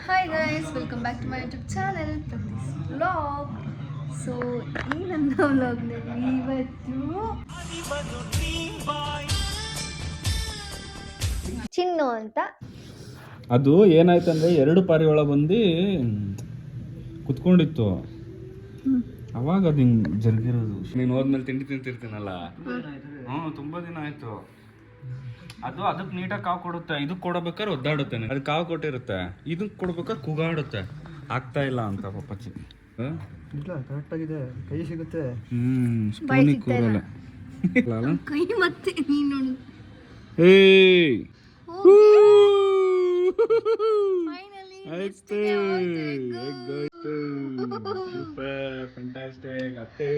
Hi guys, welcome back to my YouTube channel Praktis Vlog. So ಈ ನನ್ನ ವ್ಲಾಗ್ನಲ್ಲಿ ಇವತ್ತು ಚಿನ್ನು ಅಂತ ಅದು ಏನಾಯ್ತಂದ್ರೆ ಎರಡು ಪಾರಿವಾಳ ಬಂದು ಕುತ್ಕೊಂಡಿತ್ತು. ಅವಾಗ ಅದು ಹಿಂಗೆ ಜರುಗಿರೋದು. ನೀನು ಹೋದ್ಮೇಲೆ ತಿಂಡಿ ತಿಂತಿರ್ತೀನಲ್ಲ, ತುಂಬಾ ದಿನ ಆಯ್ತು. ಅದು ಅದಕ್ಕೆ ನೀಟಾಗಿ ಕಾವು ಕೊಡುತ್ತೆ, ಇದಕ್ಕೆ ಕೊಡಬೇಕಾದ್ರೆ ಒದ್ದಾಡುತ್ತೆ. ಅದು ಕಾವು ಕೊಟ್ಟಿರುತ್ತೆ, ಇದಕ್ಕೆ ಕೊಡ್ಬೇಕಾದ್ರೆ ಕೂಗಾಡುತ್ತೆ, ಆಗ್ತಾ ಇಲ್ಲ ಅಂತ ಪಪ್ಪಚ್ಚಿ. ಇಲ್ಲ ಕರೆಕ್ಟ್ ಆಗಿದೆ, ಕೈ ಸಿಗುತ್ತೆ. ಸ್ಪೂನಿಗೆ ಕೂರಲ್ಲ. ಕೈ ಮತ್ತೆ ನೀನು ಏಯ್ ಫೈನಲಿ ಆಯ್ತು, ಎಗ್ಗಾಯ್ತು. ಸೂಪರ್ ಫ್ಯಾಂಟಾಸ್ಟಿಕ್ ಅತ್ತೆ.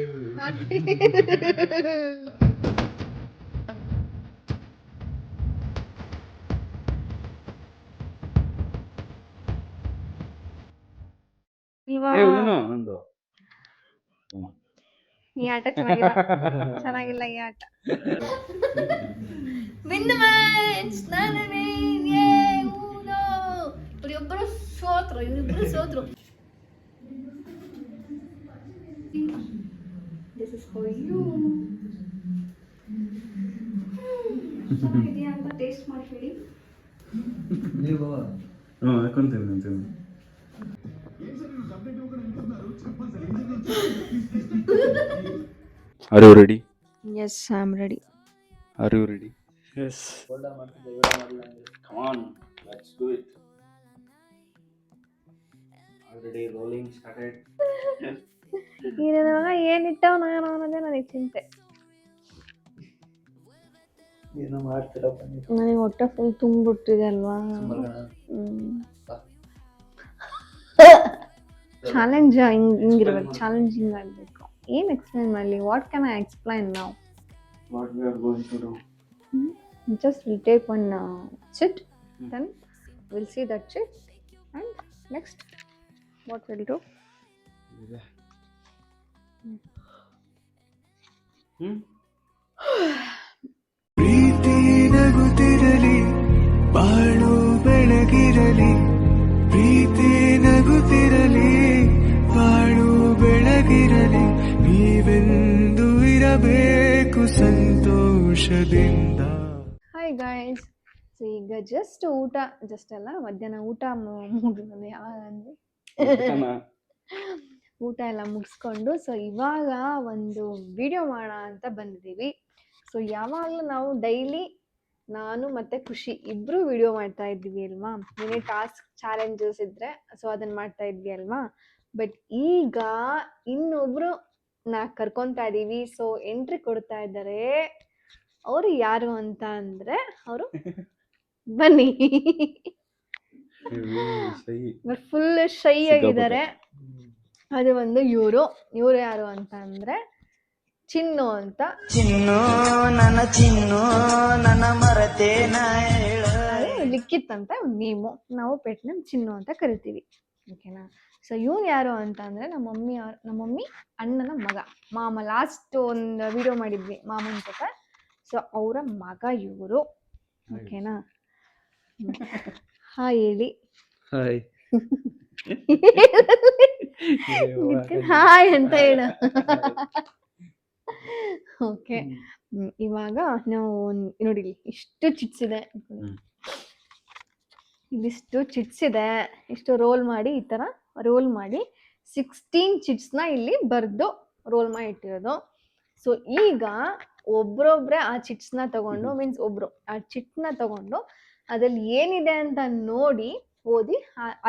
ನಂದು ಈ ಆಟ ಚೆನ್ನಾಗಿಲ್ಲ ಈ ಆಟ. Win the match! ನಾನೇ ಊನೋ. ಇವರಿಬ್ಬರು ಸೋತ್ರು. This is for you. ಚೆನ್ನಾಗಿದೆಯಾ ಅಂತ ಟೇಸ್ಟ್ ಮಾಡಿ ಹೇಳಿ. ನೀವು ಹಾಕೊಂತೀನಿ. Are you ready? Yes, I'm ready. Are you ready? Yes. Come on, let's do it. Already rolling started. ಈ ನನ್ನ ಮಗ ಏನಿಟ್ಟವ ನಾನು ಅನ್ನೋದೇ ನನಗೆ ಚಿಂತೆ. ಏನೋ ಮಾಡ್ತೀರಪ್ಪ ನೀವು. ನನಗೆ ಹೊಟ್ಟೆ ಫುಲ್ ತುಂಬಿಟ್ಟಿದೆ ಅಲ್ವಾ. ಚಾಲೆಂಜ್ ಹಿಂಗಿರ್ಬೇಕು, ಚಾಲೆಂಜಿಂಗ್ ಆಗಬೇಕು. ಏನು ಎಕ್ಸ್ಪ್ಲೈನ್ ಮಾಡಲಿ? ವಾಟ್ ಕ್ಯಾನ್ ಐ ಎಕ್ಸ್ಪ್ಲೈನ್ ನಾವು? What we are going to do? Just we'll take one chit, then we'll see that chit, and next what we'll do? ಪ್ರೀತಿ ನಗುತ್ತಿರಲಿ, ಬಾಳು ಬೆಳಗಿರಲಿ. ಪ್ರೀತಿ ನಗುತ್ತಿರಲಿ, ಬಾಳು ಬೆಳಗಿರಲಿ. ನೀವೆಂದು ಇರಬೇಕು ಸಂತೋಷದಿಂದ. ಹಾಯ್ ಗಾಯ್ಸ್, ಸೊ ಈಗ just ಅಲ್ಲ, ಮಧ್ಯಾಹ್ನ ಊಟ ಮುಗಿದು ಯಾವಾಗ ಅಂದರೆ ಊಟ ಎಲ್ಲ ಮುಗಿಸ್ಕೊಂಡು ಸೊ ಇವಾಗ ಒಂದು ವಿಡಿಯೋ ಮಾಡೋಣ ಅಂತ ಬಂದಿದ್ದೀವಿ. ಸೊ ಯಾವಾಗಲೂ ನಾವು ಡೈಲಿ ನಾನು ಮತ್ತು ಖುಷಿ ಇಬ್ಬರು ವಿಡಿಯೋ ಮಾಡ್ತಾ ಇದ್ವಿ ಅಲ್ವಾ. ಏನೇ ಟಾಸ್ಕ್ ಚಾಲೆಂಜಸ್ ಇದ್ದರೆ ಸೊ ಅದನ್ನು ಮಾಡ್ತಾ ಇದ್ವಿ ಅಲ್ವಾ. ಬಟ್ ಈಗ ಇನ್ನೊಬ್ರು ಕರ್ಕೊತಾ ಇದ್ದೀವಿ. ಸೊ ಎಂಟ್ರಿ ಕೊಡ್ತಾ ಇದ್ದಾರೆ. ಅವರು ಯಾರು ಅಂತ ಅಂದರೆ ಅವರು ಬನ್ನಿ. ಬಟ್ ಫುಲ್ ಶೈ ಆಗಿದ್ದಾರೆ. ಅದು ಒಂದು ಇವರು ಯಾರು ಅಂತ ಅಂದರೆ ಚಿನ್ನು ಅಂತ. ನನ್ನ ಮರತೇನ ಲಿಖಿತ್ ಒಂದು ನೇಮು, ನಾವು ಪೆಟ್ ನೇಮ್ ಚಿನ್ನು ಅಂತ ಕರಿತೀವಿ. ಓಕೆನಾ. ಸೊ ಇವನು ಯಾರು ಅಂತ ಅಂದರೆ ನಮ್ಮ ಮಮ್ಮಿ ಅಣ್ಣನ ಮಗ, ಮಾಮ. ಲಾಸ್ಟ್ ಒಂದು ವಿಡಿಯೋ ಮಾಡಿದ್ವಿ ಮಾಮನ ಜೊತೆ. ಸೊ ಅವರ ಮಗ ಇವರು. ಓಕೆನಾ. ಹೇಳಿ ಹಾಯ್. ಹಾಯ್ ಅಂತ ಹೇಳ. ಓಕೆ, ಇವಾಗ ನಾವು ನೋಡಿ ಇಷ್ಟು ಚಿಟ್ಸಿದೆ, ಇದಿಷ್ಟು ಚಿಟ್ಸಿದೆ. ಇಷ್ಟು ರೋಲ್ ಮಾಡಿ, ಈ ಥರ ರೋಲ್ ಮಾಡಿ 16 ಚಿಟ್ಸ್ನ ಇಲ್ಲಿ ಬರೆದು ರೋಲ್ ಮಾಡಿ ಇಟ್ಟಿರೋದು. ಸೊ ಈಗ ಒಬ್ರೊಬ್ರೆ ಆ ಚಿಟ್ಸ್ನ ತಗೊಂಡು, ಮೀನ್ಸ್ ಒಬ್ರು ಆ ಚಿಟ್ನ ತಗೊಂಡು ಅದ್ರಲ್ಲಿ ಏನಿದೆ ಅಂತ ನೋಡಿ ಓದಿ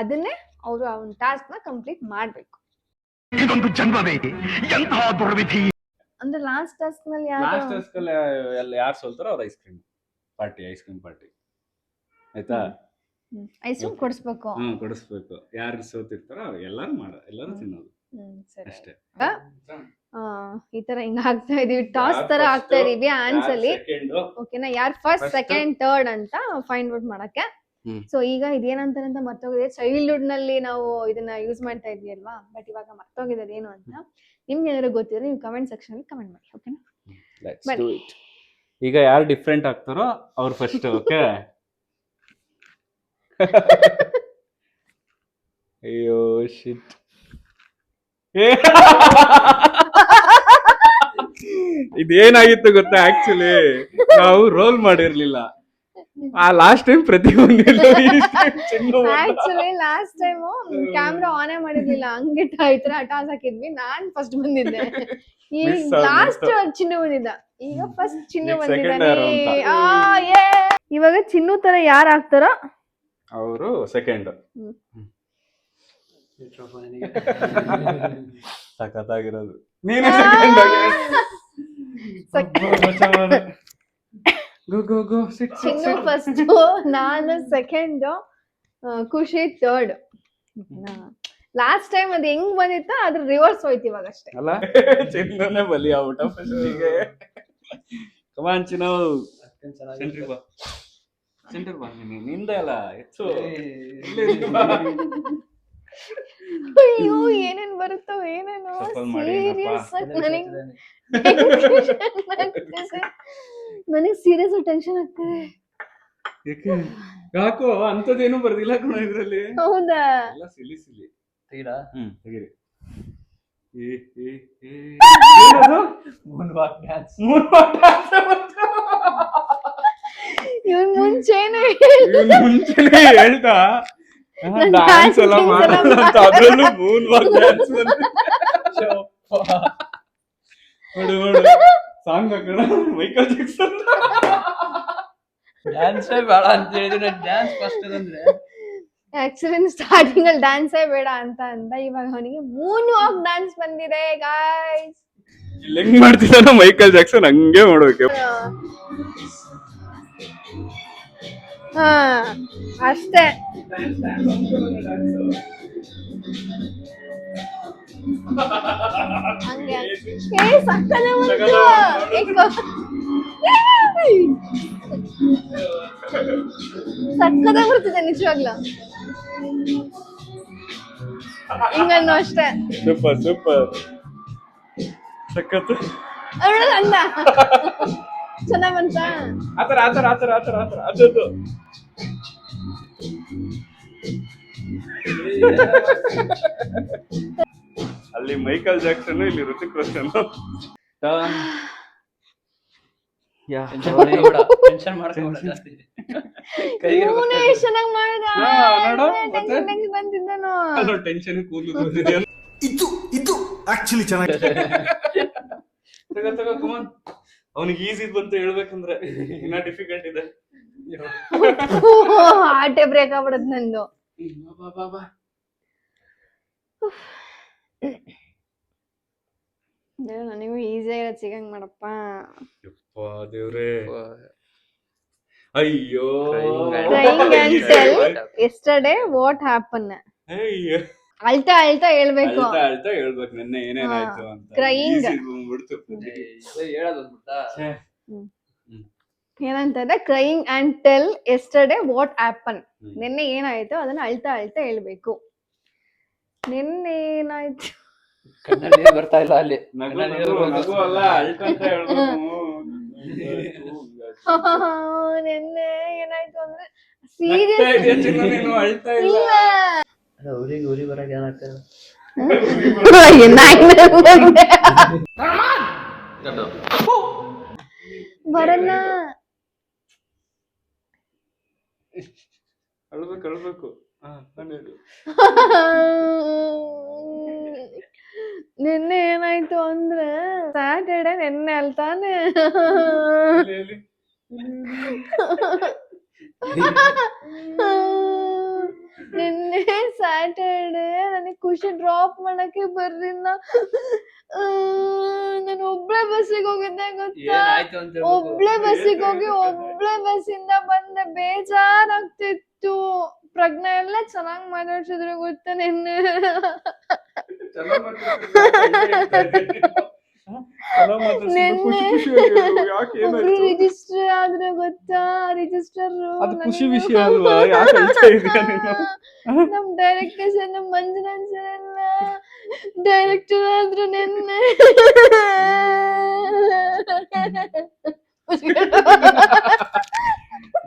ಅದನ್ನೇ ಅವರು ಆ ಒಂದು ಟಾಸ್ಕ್ನ ಕಂಪ್ಲೀಟ್ ಮಾಡಬೇಕು. ಅಂದ್ರೆ ಲಾಸ್ಟ್ ಟಾಸ್ಕ್ ನಲ್ಲಿ ಯಾರು ಸೋಲ್ತಾರೋ ಅವ್ರ ಐಸ್ ಕ್ರೀಮ್ ಪಾರ್ಟಿ ಆಯ್ತಾ. ಐಸ್ ಕ್ರೀಮ್ ಕೊಡಿಸ್ಬೇಕು. ಕೊಡಿಸ್ಬೇಕು. ಯಾರು ಸೋತಿರ್ತಾರೋ ಎಲ್ಲರೂ ತಿನ್ನೋದು ಅಷ್ಟೇ. ಈ ತರ ಹಿಂಗ ಆಗ್ತಾ ಇದೀವಿ, ಟಾಸ್ ತರ ಆಗ್ತಾ ಇದೀವಿ ಹ್ಯಾಂಡ್ಸ್ ಅಲ್ಲಿ. ಓಕೆನಾ. ಯಾರು ಫಸ್ಟ್ ಸೆಕೆಂಡ್ ಥರ್ಡ್ ಅಂತ ಫೈಂಡ್ ಔಟ್ ಮಾಡಕ್ಕೆ. ಸೊ ಈಗ ಇದೇನಂತಾರೆ ಅಂತ ಮರ್ತೋಗಿದೆ. ಚೈಲ್ಡ್ಹುಡ್ ನಲ್ಲಿ ನಾವು ಇದನ್ನ ಯೂಸ್ ಮಾಡ್ತಾ ಇದ್ವಿ ಅಲ್ವಾ. ಬಟ್ ಇವಾಗ ಮರ್ತೋಗಿದೆ ಅದೇನು ಅಂತ. ನಿಮ್ಗೆ ಏನಾದ್ರು ಗೊತ್ತಿದ್ರೆ ನೀವು ಕಮೆಂಟ್ ಸೆಕ್ಷನ್ ಅಲ್ಲಿ ಕಮೆಂಟ್ ಮಾಡಿ. ಓಕೆನಾ. ಈಗ ಯಾರು ಡಿಫ್ರೆಂಟ್ ಆಗ್ತಾರೋ ಅವ್ರು ಫಸ್ಟ್. ಓಕೆ. ಅಯ್ಯೋ ಶಿಟ್. ಇದೇನಾಗಿತ್ತು ಗೊತ್ತಾ, ಆಕ್ಚುಲಿ ನಾವು ರೋಲ್ ಮಾಡಿರ್ಲಿಲ್ಲ. ಆ ಲಾಸ್ಟ್ ಟೈಮ್ ಪ್ರತಿಯೊಂದು ಆಕ್ಚುಲಿ ಲಾಸ್ಟ್ ಟೈಮ್ ಕ್ಯಾಮ್ರಾ ಆನೇ ಮಾಡಿರ್ಲಿಲ್ಲ, ಹಂಗೆ ಈ ತರ ಟಾಸ್ ಹಾಕಿದ್ವಿ. ನಾನ್ ಫಸ್ಟ್ ಬಂದಿದ್ದೆ, ಈಗ Miss ಆಗೋಯ್ತು. ಲಾಸ್ಟ್ ಚಿನ್ನು ಬಂದಿದ್ದ, ಈಗ ಫಸ್ಟ್ ಚಿನ್ನು ಈಗ second ಬಂದಿದ್ದಾನೆ. ಯಾರು ಅಂತ. ಇವಾಗ ಚಿನ್ನು ತರ ಯಾರು ಆಗ್ತಾರೋ ಅವರು ಸೆಕೆಂಡ್. ಸಖತ್ತಾಗಿರೋದು ನೀನೇ ಸೆಕೆಂಡ್. ಗೋ ಗೋ ಸಿಟ್ ಚಿನ್ನು ಫಸ್ಟ್, ನಾನು ಸೆಕೆಂಡ್, ಖುಷಿ ಥರ್ಡ್. ಲಾಸ್ಟ್ ಟೈಮ್ ಅದು ಹೆಂಗ್ ಬಂದಿತ್ತ ಅದ್ರ ರಿವರ್ಸ್ ಹೋಯ್ತು ಇವಾಗ ಅಷ್ಟೇ. ಅಲ್ಲ ಚಿನ್ನನೇ ಬಲಿ ಆಗ್ಬಿಟ್ಟ ಫಸ್ಟಿಗೆ. ಕಮಾನ್ ಚಿನ್ನು, ಸೆಂಟ್ರಿಗೆ ಬಾ, ಸೆಂಟರ್ ಬಾ. ನಿಂದ ಅಲ್ಲ ಹೆಚ್ಚು. ಅಯ್ಯೋ ಏನೇನ್ ಬರುತ್ತೋ ಏನೇನೋ. Shuffle ಮಾಡಿ ಸೀರಿಯಸ್ ಏನಪ್ಪಾ? ನನಗೆ ಸೀರಿಯಸ್ ಟೆನ್ಷನ್ ಆಗ್ತದೆ. ಯಾಕೋ ಅಂತದೇನು ಬರ್ದಿಲ್ಲ ಕಣ ಇದ್ರಲ್ಲಿ. ಹೌದಾ? ಎಲ್ಲ ಸಿಲಿ ಸಿಲಿ. ತೆಗಿರಾ? ತೆಗೀರಿ. ಇವನ್ ಮುಂಚೆನೆ ಮುಂಚೆನೆ ಹೇಳ್ತಾ ನಾನ್ ಡ್ಯಾನ್ಸ್ ಎಲ್ಲ dancing ಮಾಡೋಣ ಎಲ್ಲ ಅಂತ, ಅದ್ರಲ್ಲೂ ಮೂನ್ ವಾಕ್ ಡ್ಯಾನ್ಸ್ ನೋಡು ನೋಡು ಸಾಂಗ್ ಹಾಕೋಣ ಮೈಕಲ್ ಜಾಕ್ಸನ್. ಡ್ಯಾನ್ಸೇ ಬೇಡ ಅಂತ ಹೇಳಿದ್ರೆ ಡ್ಯಾನ್ಸ್ ಫಸ್ಟ್ ಅಂದ್ರೆ ಆಕ್ಚುಲಿ ಸ್ಟಾರ್ಟಿಂಗ್ ಅಲ್ಲಿ ಡ್ಯಾನ್ಸೇ ಬೇಡ ಅಂತ ಅಂದ, ಇವಾಗ ಅವನಿಗೆ ಮೂನ್ ವಾಕ್ ಡ್ಯಾನ್ಸ್ ಬಂದಿದೆ ಗಾಯ್ಸ್. ಇಲ್ಲಿ ಹೆಂಗ್ ಮಾಡ್ತಿದ್ದಾನೋ ಮೈಕಲ್ ಜಾಕ್ಸನ್ ಹಂಗೆ ಮಾಡ್ಬೇಕು. ಹಾ ಅಷ್ಟೇ. ಹಂಗೆ ಸಕ್ಕನೆ ಸಕ್ಕದ ಬರ್ತಿದೆ ನಿಜವಾಗ್ಲೂ. ಹಿಂಗನ್ನು ಅಷ್ಟೇ. ಸೂಪರ್ ಸೂಪರ್ ಸಖತ್. ಅಂದ ಚೆನ್ನಾಗ್ ಬಂತ. ಆತರ ಆತರ ಆತರ ಆತರ ಆತರ ಅದದು ಅಲ್ಲಿ ಮೈಕಲ್ ಜಾಕ್ಸನ್, ಇಲ್ಲಿ ಋತಿಕ್ ರೋಷನ್. ಟೆನ್ಷನ್ ಮಾಡ್ಕೊಂಡ್ಬಿಡ ಜಾಸ್ತಿ. ಕೈಗೆ ಇವನೇ ಎಷ್ಟ್ ಚೆನ್ನಾಗ್ ಮಾಡ್ದ. ನೋಡು, ಮತ್ತೆ? ಟೆನ್ಷನ್ ಬಂತಿದ್ದನು. ಟೆನ್ಷನ್ ಕೂದಲು ಇದು ಆಕ್ಚುಲಿ ಚೆನ್ನಾಗಿ ತಗೋ ತಗೋ ಕಮಾನ್. ಅವನಿಗೆ ಈಸಿ ಬಂತು ಹೇಳ್ಬೇಕಂದ್ರೆ, ಇನ್ನ ಡಿಫಿಕಲ್ಟ್ ಇದೆ. ಆಟೆ ಬ್ರೇಕ್ ಆಗ್ಬಿಡತ್ ನಂದು. ನನಗೂ ಈಸಿ ಆಗಿರೋದ್ ಸಿಗಂಗ್ ಮಾಡಪ್ಪ. ಯಪ್ಪ ದೇವ್ರೇ, ಅಯ್ಯೋ Crying and tell yesterday what happened. ಅಯ್ಯೋ ಅಳ್ತಾ ಅಳ್ತಾ ಹೇಳ್ಬೇಕು. ಅಳ್ತಾ ಅಳ್ತಾ ಹೇಳ್ಬೇಕು ನಿನ್ನೆ ಏನೇನಾಯ್ತು ಅಂತ. Crying. Easy ಬಂದ್ಬಿಡ್ತು. ಹೇಳೋದು ಅಂದ್ಬಿಟ್ಟ. ಏನಂತಂದ್ರೆ crying and tell yesterday what happen. ನಿನ್ನೆ ಏನಾಯ್ತು ಅದನ್ನ ಅಳ್ತಾ ಅಳ್ತಾ ಹೇಳ್ಬೇಕು. ನಿನ್ನೆ ಏನಾಯ್ತು, ಕಣ್ಣಲ್ಲಿ ನೀರು ಬರ್ತಾ ಇಲ್ಲ ಅಲ್ಲಿ. ನಗು ಕಣ್ಣಲ್ಲಿ ನಗು ನೀರು ನಗು ಅಲ್ಲ, ಅಳ್ಕಂತ ಹೇಳ್ಬೇಕು. ನಿನ್ನೆ ಏನಾಯ್ತು ಅಂದ್ರೆ ನಗ್ತಾ ಇದೆಯಾ ಸೀರಿಯಸ್ ಚಿನ್ನು ನೀನು, ಅಳ್ತಾ ಇಲ್ಲ. ಇಲ್ಲ. ಉರಿ ಬರಕ್ಕೆ ಏನಾಗ್ತದೆ? ಬರಲ್ಲ. ಅಳ್ಬೇಕು ಅಳ್ಬೇಕು. ಹೇಳು. ನಿನ್ನೆ ಏನಾಯ್ತು ಅಂದ್ರೆ ಸ್ಯಾಟರ್ಡೆ ನಿನ್ನೆ ಅಲ್ತಾನೆ. ಹೇಳಿ. ನಿನ್ನೆ ಸ್ಯಾಟರ್ಡೆ ನನಗೆ ಖುಷಿ ಡ್ರಾಪ್ ಮಾಡಕ್ಕೆ ಬರ್ಲಿಲ್ಲ. ನಾನು ಒಬ್ಳೆ ಬಸ್ಸಿಗೆ ಹೋಗಿದ್ದೆ ಗೊತ್ತಾ. ಏನಾಯ್ತು ಅಂತ ಹೇಳ್ಬೇಕು. ಒಬ್ಳೆ ಬಸ್ಸಿಗೆ ಹೋಗಿ ಒಬ್ಳೆ ಬಸ್ಸಿಂದ ಬಂದೆ, ಬೇಜಾರಾಗ್ತಿತ್ತು. ಪ್ರಜ್ಞಾ ಎಲ್ಲ ಚೆನ್ನಾಗ್ ಮಾತಾಡ್ಸಿದ್ರು ಗೊತ್ತಾ ನಿನ್ನೆ. ಚೆನ್ನಾಗ್ ಮಾತಾಡ್ತಿದ್ರು. ಖುಷಿ ಖುಷಿಯಾಗಿ ಹೇಳು. ಯಾಕೆ ಏನಾಯ್ತು? ರಿಜಿಸ್ಟರ್ ಆದ್ರೆ ಗೊತ್ತಾ, ರಿಜಿಸ್ಟರ್ ಅದು ಖುಷಿ ವಿಷಯ ಅಲ್ವಾ? ಯಾಕೆ ಅಳ್ತಾ ಇದೀಯ ನೀನು? ನಮ್ ಡೈರೆಕ್ಟರ್ಸ್ ನಮ್ ಮಂಜುನಾಥ್ ಸರ್ ಎಲ್ಲ ಡೈರೆಕ್ಟರ್ ಆದ್ರು ನಿನ್ನೆ.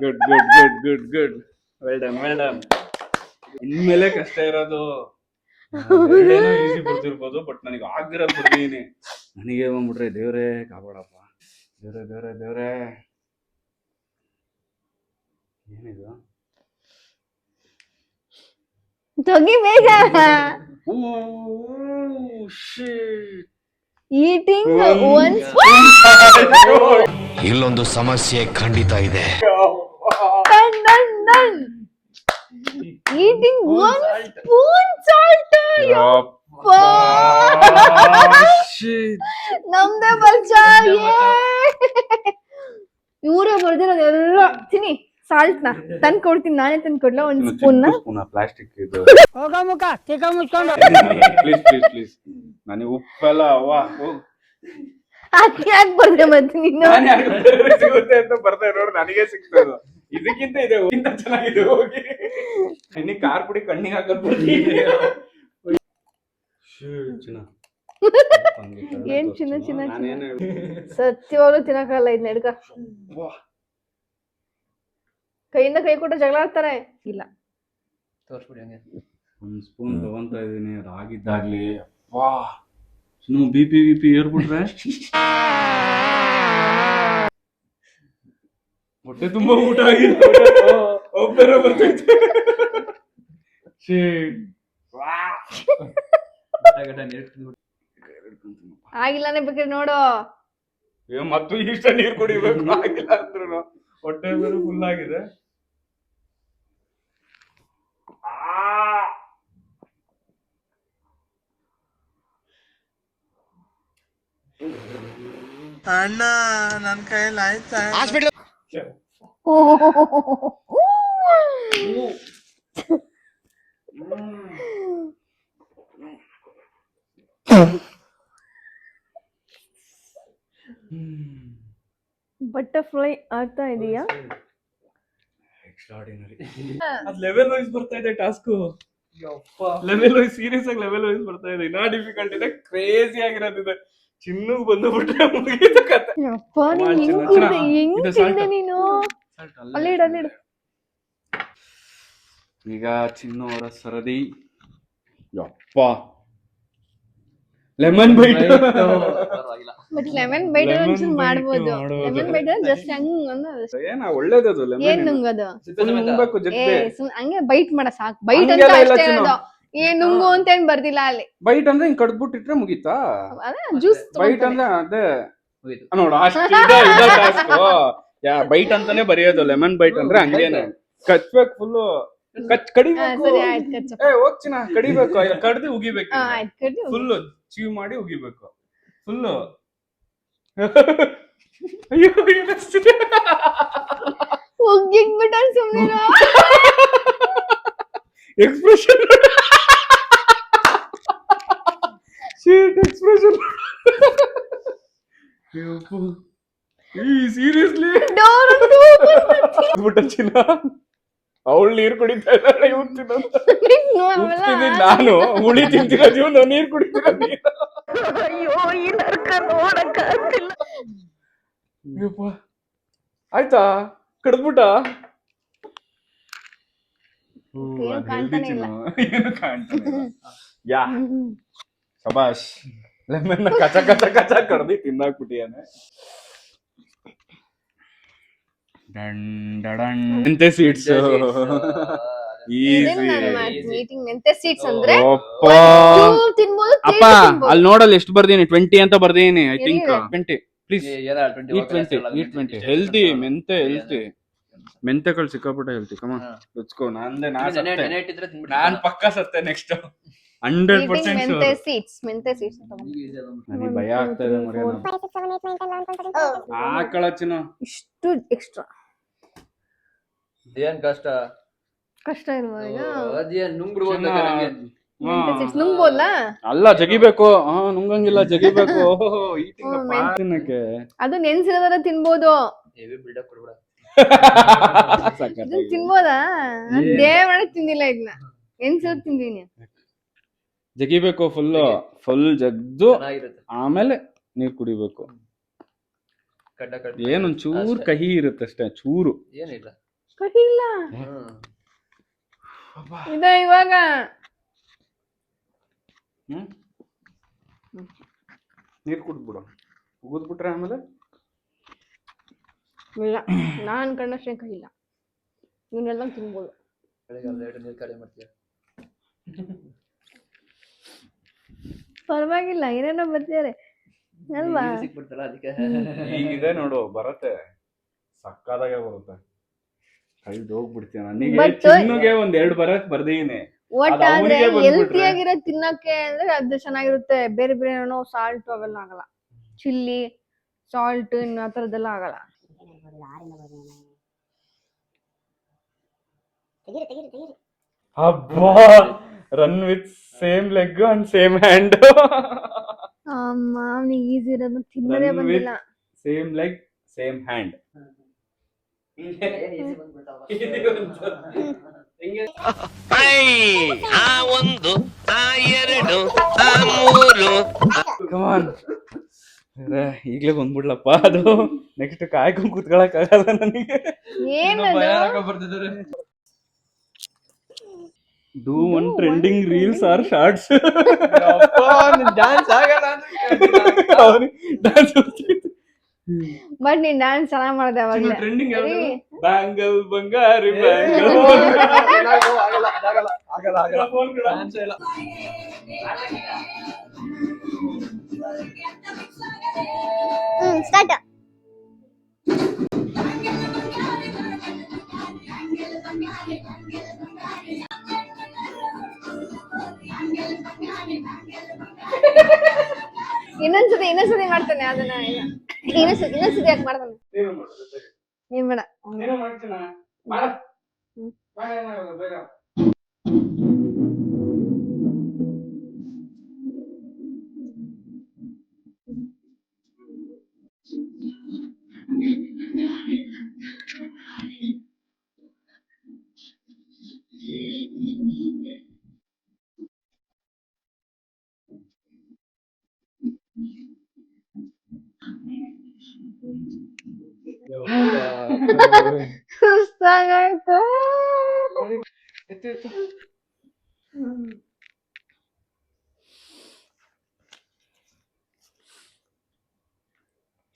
Good good good good good. Well done well done. ಇನ್ಮೇಲೆ ಕಷ್ಟ ಇರೋದು. ಈಸಿ ಬರ್ತಿರ್ಬೋದು, ಬಟ್ ನನಗೆ ಆಗಿರೋದು ಬರ್ತೀನಿ. ನನಗೆ ಬಂದ್ಬಿಟ್ರೆ ದೇವ್ರೇ ಕಾಪಾಡಪ್ಪ. ದೇವ್ರೆ ದೇವ್ರೆ ದೇವ್ರೆ. ಏನಿದು? ತೊಗಿ ಬೇಗ. Eating once. ಇಲ್ಲೊಂದು ಸಮಸ್ಯೆ ಖಂಡಿತ ಇದೆ. Eating one spoon salt. ನಮ್ದೇ ಬಲ್ಚ. ಇವರೇ ಬರ್ದಿರೋದೆಲ್ಲ ತಿನ್ನಿ. ಸಾಲ್ಟ್ ನ ತಂದ್ ಕೊಡ್ತೀನಿ, ನಾನೇ ತಂದ್ ಕೊಡ್ಲ ಒಂದ್ ಸ್ಪೂನ್ ನ. ಪ್ಲಾಸ್ಟಿಕ್ ಇದು. ಹೋಗ ಮುಖ ತಿಕ್ಕ ಮುಚ್ಕೊಂಡು ಪ್ಲೀಸ್ ಪ್ಲೀಸ್ ಪ್ಲೀಸ್. ನನಗೆ ಉಪ್ಪೆಲ್ಲ ಅದ್ ಯಾಕೆ ಬರ್ದೆ ಮತ್ತೆ ನೀನು? ಸಿಗುತ್ತೆ ಅಂತ ಬರ್ತಾ ನೋಡು, ನನಗೆ ಸಿಗ್ತದೆ. ಇದಕ್ಕಿಂತ ಇದೆ ಚೆನ್ನಾಗಿದೆ. ಹೋಗಿ ನಿನ್ನ ಖಾರ ಪುಡಿ ಕಣ್ಣಿಗೆ ಹಾಕೋದ್ ಏನ್ ಚಿನ್ನ ಚಿನ್ನ ಸತ್ಯವಾಗ್ಲೂ ತಿನ್ನಕ್ಕಾಗಲ್ಲ ಇದ್ ನಡ್ಕ. ಕೈಯಿಂದ ಕೈ ಕೊಟ್ಟು ಜಗಳ ಆಡ್ತಾರೆ. ಇಲ್ಲ ತೋರ್ಸ್ಬಿಡಿ ಹಂಗೆ. ಒಂದ್ ಸ್ಪೂನ್ ತಗೊಂತ ಇದೀನಿ, ಅದಾಗಿದ್ದಾಗ್ಲಿ. ವಾ ಸುಮ್ಮನೆ ಬಿ ಪಿ ಏರ್ಬಿಟ್ರೆ ಹೊಟ್ಟೆ ತುಂಬಾ ಊಟ ಆಗಿದೆ. ಒಬ್ಬರ ಬರ್ತೈತೆ. ಆಗಿಲ್ಲಾನೆ ಬೇಕಾದ್ರೆ ನೋಡು. ಮತ್ತು ಇಷ್ಟ ನೀರ್ ಕುಡಿಬೇಕು. ಆಗಿಲ್ಲ ಅಂದ್ರು ಹೊಟ್ಟೆ ಬೇರೆ ಫುಲ್ ಆಗಿದೆ. ಅಣ್ಣ ನನ್ ಕೈಯಲ್ಲಿ ಆಯ್ತಾ? ಬಟರ್ಫ್ಲೈ ಅರ್ಥ ಇದೆಯಾ? ಎಕ್ಸ್ಟ್ರಾರ್ಡಿನರಿ. ಅದ್ ಲೆವೆಲ್ ವೈಸ್ ಬರ್ತಾ ಇದೆ ಟಾಸ್ಕ್. ಲೆವೆಲ್ ವೈಸ್ ಸೀರಿಯಸ್ ಆಗಿ ಲೆವೆಲ್ ವೈಸ್ ಬರ್ತಾ ಇದೆ. ಇನ್ನ ಡಿಫಿಕಲ್ಟ್ ಇದೆ, ಕ್ರೇಜಿ ಆಗಿರೋದಿದೆ. ಚಿನ್ನಗ್ ಬಂದ್ಬಿಟ್ರೆ ಮುಗಿದ ಕತೆ. ಯಪ್ಪ ನೀನ್ ಹೆಂಗ್ ತಿಂದೆ ನೀನು? ಅಲ್ಲಿಡು ಅಲ್ಲಿಡು. ಈಗ ಚಿನ್ನು ಅವರ ಸರದಿ. ಯಪ್ಪ lemon bite. But lemon bite ಒಂಚೂರು ಮಾಡ್ಬೋದು. ಲೆಮನ್ ಬೈಟ್ ಜಸ್ಟ್ ಹಂಗ್ ಏನ ಒಳ್ಳೇದದು. ಏನ್ ನುಂಗದು? ನುಂಗ್ಬೇಕು ಜೊತೆ. ಹಂಗೆ ಬೈಟ್ ಮಾಡ ಸಾಕು. ಬೈಟ್ ಅಂತ ಅಷ್ಟೇ ಹೇಳೋದು. ಏನ್ ನುಂಗು ಅಂತ ಏನ್ ಬರ್ದಿಲ್ಲ ಅಲ್ಲಿ. ಬೈಟ್ ಅಂದ್ರೆ ಹಿಂಗ್ ಕಡ್ದ್ಬಿಟ್ಟಿಟ್ರೆ ಮುಗೀತಾ? ಜ್ಯೂಸ್ ಬೈಟ್ ಅಂದ್ರೆ ಅದೇ ನೋಡ ಅಷ್ಟಿದೆ ಟಾಸ್ಕ್. ಬೈಟ್ ಅಂತಾನೆ ಬರೆಯೋದು. ಲೆಮನ್ ಬೈಟ್ ಅಂದ್ರೆ ಹಂಗೇನೆ ಕಚ್ಬೇಕು ಫುಲ್. ಕಡಿಬೇಕು. ಸರಿ ಆಯ್ತು ಕಚ್ಚ. ಹೋಗ್ಚಿನ ಕಡಿಬೇಕು. ಕಡ್ದು ಉಗಿಬೇಕು. ಆಯ್ತು ಕಡ್ದು ಫುಲ್ ಚೀವ್ ಮಾಡಿ ಉಗಿಬೇಕು ಫುಲ್. ಅಯ್ಯೋ ಉಗ್ಗಿಕ್ಬಿಟ್ಟ ಸುಮ್ಮನೆ. Expression expression. ಸೀರಿಯಸ್ಲಿ ಚಿನ್ನ ಅವಳು ನೀರ್ ಕುಡಿತಾ ಇದ್ದಾಳೆ. ನಾನು ಹುಳಿ ತಿಂತಿರೋದು, ಇವನು ನೀರ್ ಕುಡಿತಿರೋದು. ಆಯ್ತಾ ಕಡ್ದ್ಬಿಟ್ಟ? ಏನು ಕಾಣ್ತಾನೆ. ಯಾ ಶಬಾಷ್. ಲೆಮನ್ ಕಚ ಕಚ ಕಚ ಕಡ್ದಿ ತಿನ್ನಾಕ್ಬಿಟ್ಟಿಯಾನೆ. ಮೆಂತೆ ಸೀಡ್ಸ್ ಮೆಂತೆ ಸೀಡ್ಸ್ ಅಂದ್ರೆ ಅಪ್ಪ ಅಲ್ಲಿ ನೋಡಲ್ಲ ಎಷ್ಟು ಬರ್ದೀನಿ. 20 ಅಂತ ಬರ್ದೀನಿ. I think 20. Please eat 20. Healthy ಮೆಂತೆ ಹೆಲ್ದಿ. ಮೆಂತೆಗಳು ಸಿಕ್ಕಾಪಟ್ಟೆ ಹೆಲ್ದಿ. ಕಮ ಲೆಟ್ಸ್ ಗೋ. ನಾನ್ ಪಕ್ಕ ಸತ್ತೆ ನೆಕ್ಸ್ಟ್ 100%. ಮೆಂತೆ ಸೀಡ್ಸ್ ನನಗೆ ಭಯ ಆಗ್ತಾ ಇದೆ ಮರಿಯಾ. ಆಕಳ ಚಿನ್ನ ಇಷ್ಟು ಎಕ್ಸ್ಟ್ರಾ ಏನ್ ಕಷ್ಟ ಇಲ್ವಾ ಈಗ? ಅದೇನ್ ನುಂಗ್ಬಿಡ್ಬೋದು. ನುಂಗ್ಬೋದಾ? ಅಲ್ಲ ಜಗಿಬೇಕು. ನುಂಗಂಗಿಲ್ಲ, ಜಗಿಬೇಕು. ತಿನ್ನಕ್ಕೆ ಅದು ನೆನ್ಸಿರೋದಾರ ತಿನ್ಬೋದು. ಬಿಲ್ಡಪ್ ಕೊಡ್ಬಿಡ. ಇದನ್ನ ತಿನ್ಬೋದಾ? ದೇವರ ತಿಂದಿಲ್ಲ ಇದನ್ನ. ನೆನ್ಸಿರೋದ್ ತಿಂದೀನಿ. ಜಗಿಬೇಕು ಫುಲ್ ಜಗ್ದು ಆಮೇಲೆ ನೀರ್ ಕುಡಿಬೇಕು. ಏನೊಂದ್ ಚೂರ್ ಕಹಿ ಇರುತ್ತೆ ಅಷ್ಟೇ, ಚೂರು. ಏನಿಲ್ಲ ಕಹಿ ಇಲ್ಲ. ಇದ ಇವಾಗ ನೀರು ಕುಡ್ದ್ಬಿಡು. ಉಗಿದ್ಬಿಟ್ರೆ ಆಮೇಲೆ ಇಲ್ಲ ನಾನ್ ಕಂಡಷ್ಟೇ ಕೈಯಿಲ್ಲ, ಇವನ್ನೆಲ್ಲ ತಿನ್ಬೋದು. ನೀರು ಖಾಲಿ ಮಾಡ್ತೀಯ. ಪರವಾಗಿಲ್ಲ, ಏನೇನೋ ಬರ್ತಿದ್ದಾರೆ ಅಲ್ವಾ? ನೀರು ಸಿಕ್ಬಿಡ್ತಲ್ಲ ಅದಕ್ಕೆ. ಈಗಿದೆ ನೋಡು, ಬರತ್ತೆ, ಸಕ್ಕದಾಗೆ ಬರುತ್ತೆ. ಕೈದು ಹೋಗ್ಬಿಡ್ತೀಯ. ನನಗೆ But- ಚಿನ್ನುಗೆ ಒಂದ್ 2 ಬರಕ್ ಬರ್ದೀನಿ. ಒಟ್ ಅದು ಆದ್ರೆ ಅವ್ನಿಗೆ ಬಂದ್ಬಿಟ್ರೆ- ಹೆಲ್ತಿ ಆಗಿರೋ ತಿನ್ನಕ್ಕೆ ಅಂದ್ರೆ ಅದು ಚೆನ್ನಾಗಿರುತ್ತೆ. ಬೇರೆ ಬೇರೆ ಏನೋ ಸಾಲ್ಟ್ ಅವೆಲ್ಲ ಆಗಲ್ಲ, ಚಿಲ್ಲಿ ಸಾಲ್ಟ್ ಇನ್ನು ಆ ಥರದ್ದೆಲ್ಲ ಆಗಲ್ಲ. ಅಬ್ಬಾ, run with same leg and same hand. ಅಮ್ಮ ಅವ್ನಿಗೆ ಈಸಿ ಇರೋದು ತಿನ್ನದೇ ಬಂದಿಲ್ಲ. Same leg same hand. ಆ ಒಂದು ಆ ಎರಡು ಆ ಮೂರು ಕಮಾನ್, ಈಗ್ಲೇ ಬಂದ್ಬಿಡ್ಲಪ್ಪ. ಅದು ನೆಕ್ಸ್ಟ್ ಕಾಯ್ಕೊಂಡ್ ಕೂತ್ಕೊಳಕ್ ಆಗಲ್ಲ ನನಗೆ. ಏನದು? ಬರ್ತಿದ್ದಾರೆ. Do one trending reels or shorts. Dance ಆಗಲ್ಲ ಬಟ್ ನೀನ್ ಡ್ಯಾನ್ಸ್ ಚೆನ್ನಾಗ್ ಮಾಡ್ದೆ ಅವಾಗ್ಲೇ. ಟ್ರೆಂಡಿಂಗ್ ಬ್ಯಾಂಗಲ್ ಬಂಗಾರಿ ಬ್ಯಾಂಗಲ್. ಡ್ಯಾನ್ಸ್ ಇಲ್ಲ. ಸ್ಟಾರ್ಟ್. ಇನ್ನೊಂದ್ಸತಿ ಮಾಡ್ತಾನೆ ಅದನ್ನ. ಇನ್ನೊಂದ್ಸತಿ ಯಾಕೆ ಮಾಡ್ತಾನೆ? ನೀನ್ ಬೇಡ. ಸುಸ್ತಾಗಾಯ್ತು.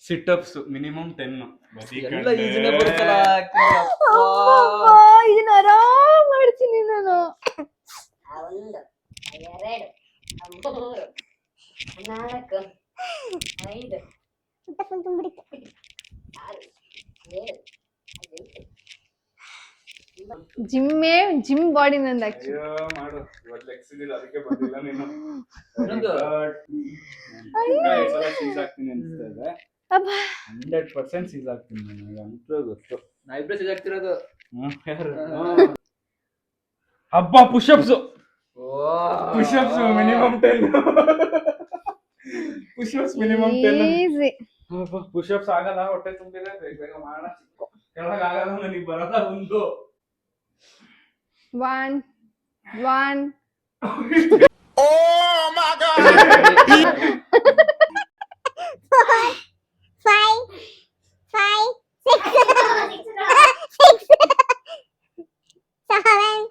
Situps minimum 10. ಎಲ್ಲ ಈಸಿನೇ ಬರುತ್ತಲ್ಲ. ಅಬ್ಬಬ್ಬಾ, ಇದನ್ನ ಆರಾಮ್ ಮಾಡ್ತೀನಿ ನಾನು. 1 2 3 4 5 ಜಿಮ್ ಬಾಡಿ ನಂದು ಆಕ್ಚುಲಿ. ಅಯ್ಯೋ ಮಾಡು, ಇವತ್ತು ಲೆಗ್ಸ್ ಇದಿಲ್ಲ ಅದಕ್ಕೆ ಬಂದಿಲ್ಲ ನೀನು. ಇನ್ನೊಂದು. ಸೀಸ್ ಆಗ್ತೀನಿ ಅನ್ಸ್ತಾ ಇದೆ. ಅಬ್ಬಾ 100% ಸೀಸ್ ಆಗ್ತೀನಿ ನನಗೆ ಅಂತ ಗೊತ್ತು. ನಾ ಇಬ್ರೇ ಸಿಗಾಗ್ತಿರೋದು. ಹಬ್ಬ push-ups minimum 10. Push-ups minimum 10. Easy. Push-ups ಆಗಲ್ಲ, ಹೊಟ್ಟೆ ತುಂಬಿದೆ, ಬೇಗ ಮಾಡೋಣ. ಕೆಳಗೆ ಆಗಲ್ಲ, ನನಗೆ ಬರಲ್ಲ. ಒಂದು 1 1 Oh my God! 5 5 6 7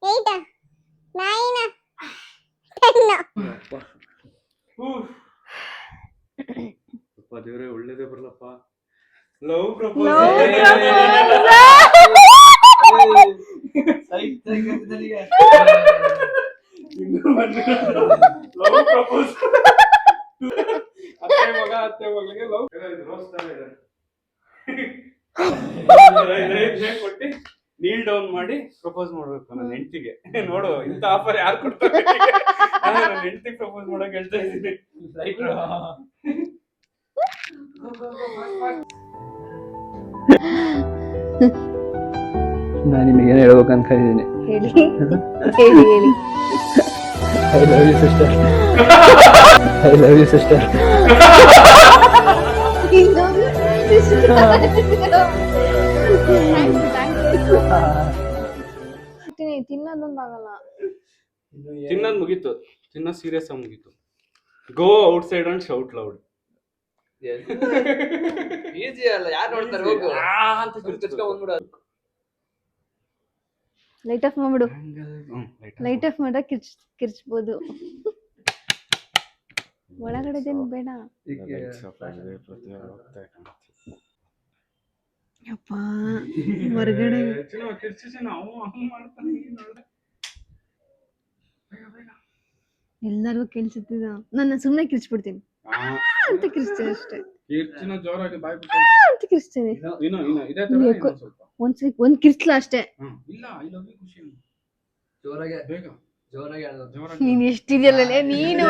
8 9 10. ದೇವ್ರೆ, ಒಳ್ಳೇದೇ ಬರ್ಲಪ್ಪ. ಲವ್ ಅತ್ತೆ ಮಗಳಿಗೆ ಲವ್ ಕೊಟ್ಟು ನೀಲ್ ಡೌನ್ ಮಾಡಿ ಪ್ರಪೋಸ್ ಮಾಡ್ಬೇಕು ನನ್ನ ಹೆಂಡತಿಗೆ. ನೋಡು, ಇಂಥ ಆಫರ್ ಯಾರು ಕೊಡ್ತಾರೆ? ನನ್ನ ಹೆಂಡತಿಗೆ ಪ್ರಪೋಸ್ ಮಾಡಕ್ ಹೇಳ್ತಾ ಇದ್ದೀನಿ. ನಾನು ನಿಮಗೆ ಏನು ಹೇಳ್ಬೇಕು ಅನ್ಕೊಂಡಿದ್ದೀನಿ. ಹೇಳಿ ಹೇಳಿ ಹೇಳಿ. I love you sister. I love you sister. ತಿನ್ನೋದೊಂದಾಗಲ್ಲ. ತಿನ್ನೋದು ಮುಗೀತು, ತಿನ್ನೋ ಸೀರಿಯಸ್ ಆಗಿ ಮುಗೀತು. Go outside and shout loud. Easy ಅಲ್ಲ, ಯಾರು ನೋಡ್ತಾರೆ? ಹೋಗು ಅಂತ ಬಂದ್ಬಿಡ. ಲೈಟ್ ಆಫ್ ಮಾಡ್ಬಿಡು. ಲೈಟ್ ಲೈಟ್ ಆಫ್ ಮಾಡ ಕಿರ್ಚ್ಬೋದು. ಒಳಗಡೆದೇನು ಬೇಡ. ಯಪ್ಪ ಹೊರಗಡೆ ಎಲ್ಲರಿಗೂ ಕೇಳಿಸುತ್ತಿದ. ನನ್ನ ಸುಮ್ಮನೆ ಕಿರ್ಚ್ಬಿಡ್ತೀನಿ ಅಂತ ಕಿರ್ಚ್ತೀನಿ ಅಷ್ಟೇ. ಜೋರಾಗಿ ಬಾಯ್ ಅಂತ ಕಿರ್ಚ್ತೀನಿ. ಇದೇ ತರ ಸ್ವಲ್ಪ ಒಂದ್ ಕಿರ್ಚ್ಲ ಅಷ್ಟೇ. ಇಲ್ಲ ಐ ಲವ್ ಯು ಖುಷಿ ಜೋರಾಗಿ ಬೇಗ ಜೋರಾಗಿ ನೀನ್ ಎಷ್ಟಿದೆಯಲ್ಲ ನೀನು.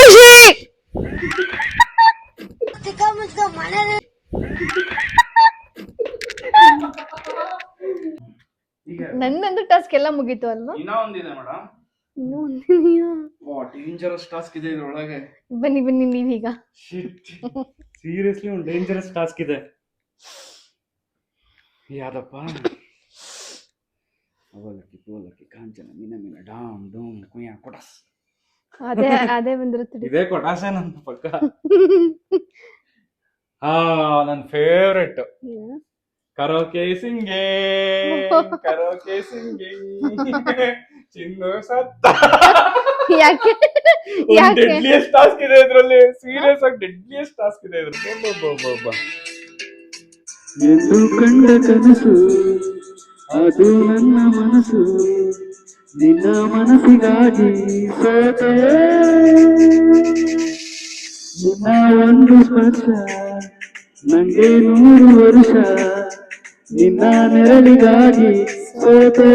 ಖುಷಿ ನನ್ನಂದು ಟಾಸ್ಕ್ ಎಲ್ಲ ಮುಗೀತು ಅಲ್ವಾ? ಇನ್ನ ಒಂದಿದೆ ಮೇಡಮ್. ಇನ್ನೂ ಒಂದಿದೆಯಾ? ಡೇಂಜರಸ್ ಟಾಸ್ಕ್ ಇದೆ ಇದ್ರೊಳಗೆ. ಬನ್ನಿ ನೀವೀಗ. ಸೀರಿಯಸ್ಲಿ ಒಂದು ಡೇಂಜರಸ್ ಟಾಸ್ಕ್ ಇದೆ. ಯಾವ್ದಪ್ಪ? ಅವಲಕ್ಕಿ ಪೋಲಕ್ಕಿ ಕಾಂಚನ ಮಿನ ಡಾಮ್ ಡೂಮ್ ಕುಯ್ಯ ಕೊಟಾಸ್. ಅದೇ ಬಂದಿರುತ್ತೆ. ಇದೇ ಕೊಟಾಸೆ ನನ್ನ ಪಕ್ಕ. ನನ್ನ ಫೇವ್ರೆಟ್ ಕರೋಕೆ ಸಿಂಗೆ ಚಿನ್ನು ಸತ್ತ. ಯಾಕೆ ಡೆಡ್ಲಿಯಸ್ಟ್ ಟಾಸ್ಕ್ ಇದೆ ಇದ್ರಲ್ಲಿ. ಸೀರಿಯಸ್ ಆಗಿ ಡೆಡ್ಲಿಯಸ್ಟ್ ಟಾಸ್ಕ್ ಇದೆ ಇದ್ರಲ್ಲಿ. ಎಂದು ಕಂಡ ಕನಸು ಅದು ನನ್ನ ಮನಸ್ಸು, ನಿನ್ನ ಮನಸ್ಸಿಗಾಗಿ ಸೋತೆ, ನಿನ್ನ ಒಂದು ಸ್ಪರ್ಶ ನಂಗೆ 100 ವರ್ಷ, ನಿನ್ನ ನೆರಳಿಗಾಗಿ ಸೋತೆ,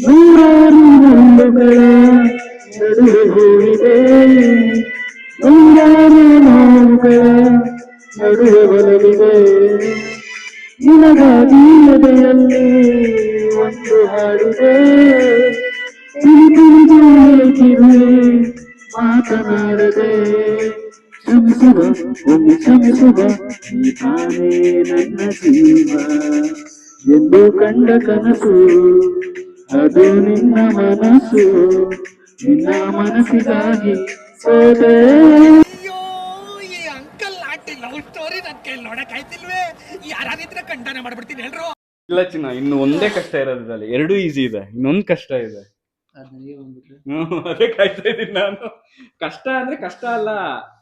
ನೂರಾರು ನೋವುಗಳ ನಡುವೆ ಹೋಗಿದೆ, ನೂರಾರು ನೋವುಗಳ ನಡುವೆ ಬರಲಿದೆ, ನಿನಗಾಗಿ ಎದೆಯಲ್ಲಿ ಒಂದು ಹಾಡಿದೆ, ತಿಳಿದಿರುವೆ ಮಾತನಾಡದೆ, ಕ್ಷಮಿಸುವ ಒಮ್ಮೆ ಕ್ಷಮಿಸುವ ಈ ತಾನೇ ನನ್ನ ಜೀವ, ಎಂದು ಕಂಡ ಕನಸು ಅದು ನಿನ್ನ ಮನಸ್ಸು, ನಿನ್ನ ಮನಸ್ಸಿಗಾಗಿ ಸೋತೆ. ಅಯ್ಯೋ ಈ ಅಂಕಲ್ ಆಂಟಿ ಲವ್ ಸ್ಟೋರಿ ನನ್ ಕೈಲಿ ನೋಡಕ್ ಆಯ್ತಿಲ್ವೇ? ಯಾರಾದಿದ್ರೆ ಖಂಡನ ಮಾಡ್ಬಿಡ್ತೀನಿ ಹೇಳ್ರು. ಇಲ್ಲ ಚಿನ್ನ, ಇನ್ನು ಒಂದೇ ಕಷ್ಟ ಇರೋದು ಇದ್ರಲ್ಲಿ. 2 ಈಸಿ ಇದೆ, ಇನ್ನೊಂದು ಕಷ್ಟ ಇದೆ. ಅದೇ ಕಾಯ್ತಾ ಇದ್ದೀನಿ ನಾನು. ಕಷ್ಟ ಅಂದ್ರೆ ಕಷ್ಟ ಅಲ್ಲ,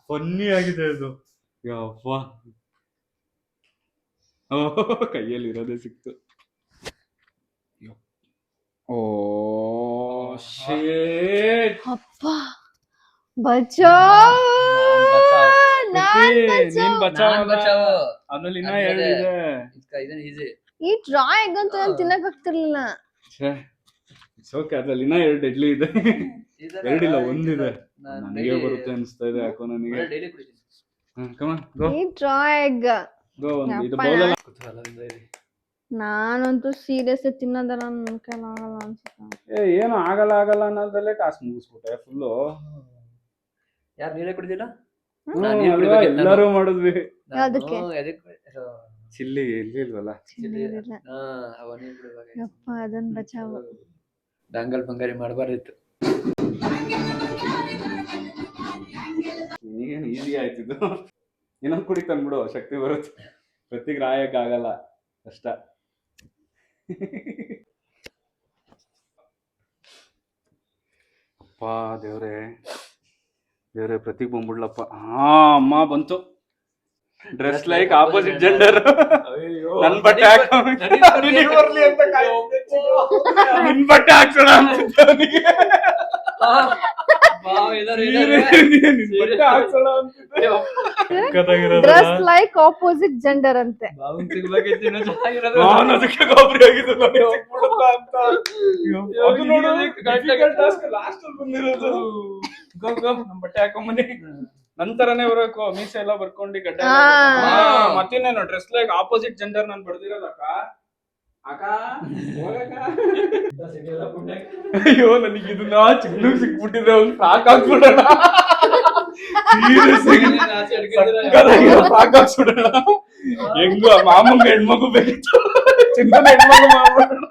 ಫನ್ನಿ ಆಗಿದೆ ಅದು. ಯಪ್ಪ ಕೈಯಲ್ಲಿ ಇರೋದೇ ಸಿಕ್ತು. ಓ ಶೇಟ್. ಅಪ್ಪ ಬಚಾವ್. ನೀನ್ ಬಚಾವ್. ಆಮೇಲೆ ಇನ್ನ 2 ಇದೆ. ಈ ಡ್ರಾ ಎಗ್ ಅಂತೂ ನಾನು ತಿನ್ನಕ್ ಆಗ್ತಿರ್ಲಿಲ್ಲ. ಓಕೆ, ಅದ್ರಲ್ಲಿ ಇನ್ನ 2 ಡೆಡ್ಲಿ ಇದೆ. 2 ಇಲ್ಲ, 1 ಇದೆ. ನನಗೆ ಬರುತ್ತೆ ಅನ್ಸ್ತಾ ಇದೆ ಯಾಕೋ ನನಗೆ. ಕಮಾನ್ ಗೋ. ಈ ಡ್ರಾ ಎಗ್ ಗೋ. ಇದು ಬೌಲ್ ಅಲ್ಲ. ನಾನಂತೂ ಸೀರಿಯಸ್ ತಿನ್ನೋದಲ್ಲ, ನನ್ನ ಕೈಲಿ ಆಗಲ್ಲ ಅನ್ಸುತ್ತೆ. ಏನು ಆಗಲ್ಲ ಅನ್ನೋದ್ರಲ್ಲೇ ಟಾಸ್ಕ್ ಮುಗಿಸ್ಬಿಟ್ಟೆ ಫುಲ್ಲು. ಯಾರು ನೀರೇ ಕುಡಿದಿಲ್ಲ? ಎಲ್ಲರೂ ಮಾಡಿದ್ವಿ. ಯಾವ್ದಕ್ಕೆ? ಚಿಲ್ಲಿ ಇಲ್ವಲ್ಲ. ಯಪ್ಪ ಅದೊಂದು ಬಚಾವು. ಡಂಗಲ್ ಬಂಗಾರಿ ಮಾಡಬಾರ್ದಿತ್ತು. ಈಗೇನು ಈಸಿ ಆಯ್ತಿದ್ದು. ಇನ್ನೊಂದು ಕುಡಿ ತಂದ್ಬಿಡು, ಶಕ್ತಿ ಬರುತ್ತೆ. ಪ್ರತಿಗೆ ರಾಯಕ್ಕಾಗಲ್ಲ, ಕಷ್ಟ. ಅಪ್ಪ ದೇವ್ರೆ ಪ್ರತಿಗ್ ಬಂದ್ಬಿಡ್ಲಪ್ಪ. ಅಮ್ಮ ಬಂತು. Dress like opposite gender. ನನ್ ಬಟ್ಟೆ ನಿನ್ ಬಟ್ಟೆ ಹಾಕ್ಸೋಣ ಅಂತಿದ್ದೆ. ಡ್ರೆಸ್ ಲೈಕ್ ಆಪೋಸಿಟ್ ಜೆಂಡರ್ ಅಂತೆ. ಅದಕ್ಕೆ ಗಾಬರಿ ಆಗಿದ್ದು ಲಾಸ್ಟ್ ಅಲ್ಲಿ ಬಂದಿರೋದು. ನಮ್ ಬಟ್ಟೆ ಹಾಕೊಂಬನ್ನಿ, ನಂತರನೇ ಬರಬೇಕು. ಮೀಸೆ ಎಲ್ಲ ಬರ್ಕೊಂಡು ಗಡ್ಡ. ಮತ್ತಿನ್ನೇನು ಡ್ರೆಸ್ ಲೈಕ್ ಆಪೋಸಿಟ್ ಜೆಂಡರ್ ನಾನು ಬಡ್ದಿರೋದಕ್ಕ. ಅಯ್ಯೋ, ನನಗೆ ಇದನ್ನ ಚಿನ್ನಗ್ ಸಿಕ್ಬಿಟ್ಟಿದ್ರೆ ಒಂದು ಸಾಕಾಗ್ಬಿಡೋಣ. ಸಾಕಾಗ್ಬಿಡೋಣ. ಹೆಂಗು ಮಾಮಂಗ ಹೆಣ್ಮಗು ಬೇಕಿತ್ತು, ಚಿನ್ನದ ಹೆಣ್ಮಗು ಮಾಡ್ಬಿಡೋಣ.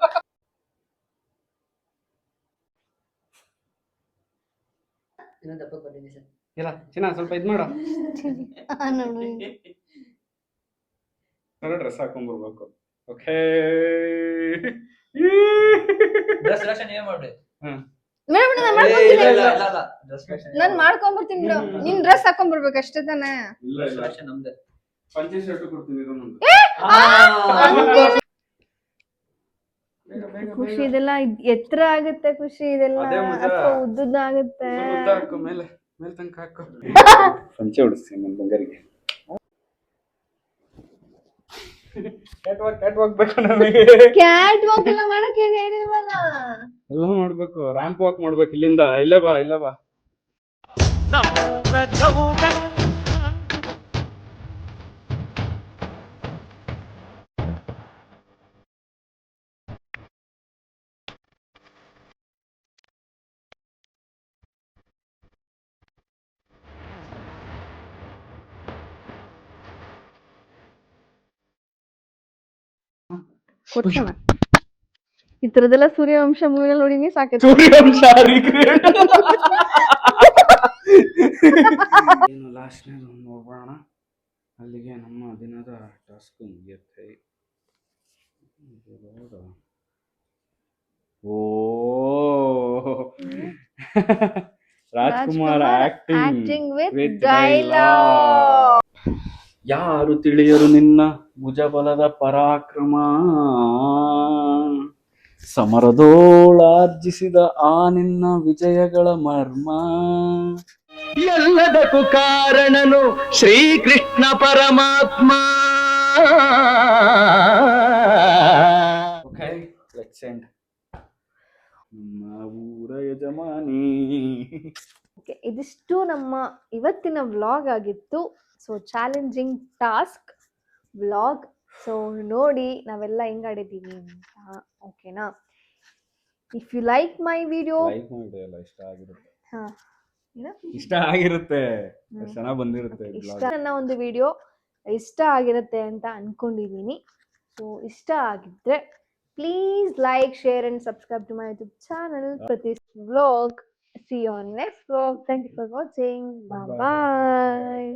ಇಲ್ಲ ಚಿನ್ನ ಸ್ವಲ್ಪ ಇದ್ ಮಾಡು. ಡ್ರೆಸ್ ಹಾಕೊಂಡ್ಬರ್ಬೇಕು. ಓಕೆ. ನಾನ್ ಮಾಡ್ಕೊಂಡ್ಬರ್ತೀನಿ ಬಿಡು. ನೀನ್ ಡ್ರೆಸ್ ಹಾಕೊಂಡ್ಬರ್ಬೇಕು ಅಷ್ಟೇ ತಾನೇ. ಇಲ್ಲ ಪಂಚೆ ಶರ್ಟ್ ಕೊಡ್ತೀನಿ ಇರು ನಂದು. ಖುಷಿ ಇದೆಲ್ಲ ಎತ್ತರ ಆಗುತ್ತೆ, ಖುಷಿ ಇದೆಲ್ಲ ಅದೇ ಮಜಾ. ಅಥವಾ ಉದ್ದುದ್ದಾಗುತ್ತೆ. ಉದ್ದ ಹಾಕು, ಮೇಲೆ ತನಕ ಹಾಕು. ಪಂಚೆ ಉಡಿಸ್ತೀನಿ ನನ್ನ ಬಂಗಾರಿಗೆ. ಕ್ಯಾಟ್ ವಾಕ್ ಬೇಕು ನಮಗೆ. ಕ್ಯಾಟ್ ವಾಕ್ ಎಲ್ಲ ಮಾಡಕ್ಕೆ ಹೇಳಿಲ್ವಲ್ಲ. ಎಲ್ಲ ಮಾಡ್ಬೇಕು, ರ್ಯಾಂಪ್ ವಾಕ್ ಮಾಡ್ಬೇಕು ಇಲ್ಲಿಂದ. ಇಲ್ಲೇ ಬಾ. ಕೊಡ್ಸೋಣ. ಈ ತರದೆಲ್ಲ ಸೂರ್ಯವಂಶ ಮೂವಿಯಲ್ಲಿ ನೋಡಿನಿ ಸಾಕೈತೆ. ಸೂರ್ಯವಂಶ ಏನು ಲಾಸ್ಟ್ನೇದು ನೋಡೋಣ. ಅಲ್ಲಿಗೆ ನಮ್ಮ ದಿನದ ಟಾಸ್ಕ್ ಮುಗಿಯುತ್ತೆ. ಓ ರಾಜ್ಕುಮಾರ್ ಆಕ್ಟಿಂಗ್ ವಿತ್ ಡೈಲಾಗ್. ಯಾರು ತಿಳಿಯರು ನಿನ್ನ ಭುಜಬಲದ ಪರಾಕ್ರಮ, ಸಮರದೋಳಾರ್ಜಿಸಿದ ಆ ನಿನ್ನ ವಿಜಯಗಳ ಮರ್ಮ. ಎಲ್ಲದಕ್ಕೂ ಕಾರಣನು ಶ್ರೀಕೃಷ್ಣ ಪರಮಾತ್ಮ. Okay, let's end. ನಮ್ಮ ಊರ ಯಜಮಾನಿ. ಇದಿಷ್ಟು ನಮ್ಮ ಇವತ್ತಿನ ವ್ಲಾಗ್ ಆಗಿತ್ತು. So challenging task vlog. So ನೋಡಿ ನಾವೆಲ್ಲ ಹೆಂಗ್ ಆಡಿದ್ದೀವಿ ಅಂತ. ಓಕೆನಾ? If you like my video, like ಮಾಡಿ, ಎಲ್ಲ ಇಷ್ಟ ಆಗಿರುತ್ತೆ. ಹಾ ಇಷ್ಟ ಆಗಿರುತ್ತೆ, ಚೆನ್ನಾಗಿ ಬಂದಿರುತ್ತೆ. ಇಷ್ಟ ನನ್ನ ಒಂದು ವಿಡಿಯೋ ಇಷ್ಟ ಆಗಿರುತ್ತೆ ಅಂತ ಅನ್ಕೊಂಡಿದೀನಿ. ಸೊ ಇಷ್ಟ ಆಗಿದ್ರೆ please like, share and subscribe to my YouTube channel ಪ್ರತಿ vlog. See you on next vlog. Thank you for watching. Bye bye.